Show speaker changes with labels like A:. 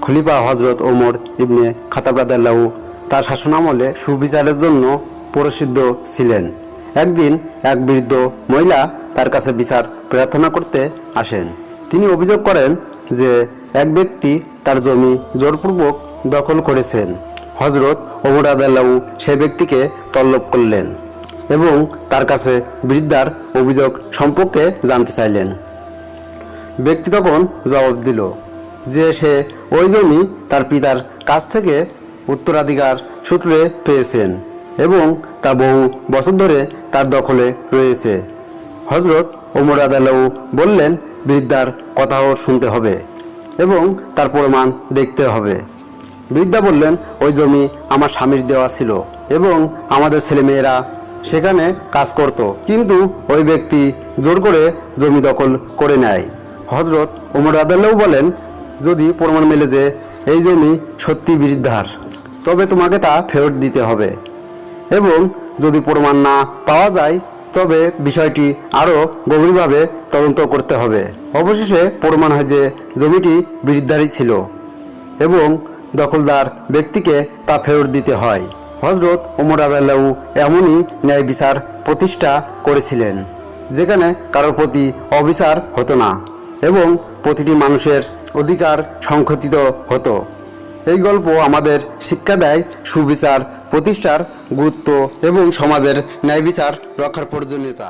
A: খলিফা হজরত ওমর ইবনে খাত্তাব রাদিয়াল্লাহু তার শাসনামলে সুবিচারের জন্য প্রসিদ্ধ ছিলেন। একদিন এক বৃদ্ধ মহিলা তার কাছে বিচার প্রার্থনা করতে আসেন। তিনি অভিযোগ করেন যে এক ব্যক্তি তার জমি জোরপূর্বক দখল করেছেন। হজরত ওমর রাদিয়াল্লাহু সেই ব্যক্তিকে তলব করলেন এবং তার কাছে বৃদ্ধার অভিযোগ সম্পর্কে জানতে চাইলেন। ব্যক্তি তখন জবাব দিল যে সে ওই জমি তার পিতার কাছ থেকে উত্তরাধিকার সূত্রে পেয়েছেন এবং তা বহু বছর ধরে তার দখলে রয়েছে। হজরত ওমর রাদিয়াল্লাহু বললেন, বৃদ্ধার কথাও শুনতে হবে এবং তার প্রমাণ দেখতে হবে। বৃদ্ধা বললেন, ওই জমি আমার স্বামীর দেওয়া ছিল এবং আমাদের ছেলেমেয়েরা সেখানে কাজ করত, কিন্তু ওই ব্যক্তি জোর করে জমি দখল করে নেয়। হজরত ওমর রাদিয়াল্লাহু বলেন, যদি প্রমাণ মেলে যে এই জমি সত্যি বৃদ্ধার, তবে তোমাকে তা ফেরত দিতে হবে এবং যদি প্রমাণ না পাওয়া যায় তবে বিষয়টি আরও গভীরভাবে তদন্ত করতে হবে। অবশেষে প্রমাণ হয় যে জমিটি বৃদ্ধারই ছিল এবং দখলদার ব্যক্তিকে তা ফেরত দিতে হয়। হজরত ওমর রাদিয়াল্লাহু এমনই ন্যায় বিচার প্রতিষ্ঠা করেছিলেন যেখানে কারোর প্রতি অবিচার হতো না এবং প্রতিটি মানুষের অধিকার সংরক্ষিত হতো। এই গল্প আমাদের শিক্ষা দেয় সুবিচার প্রতিষ্ঠার গুরুত্ব এবং সমাজের ন্যায় বিচার রক্ষার প্রয়োজনীয়তা।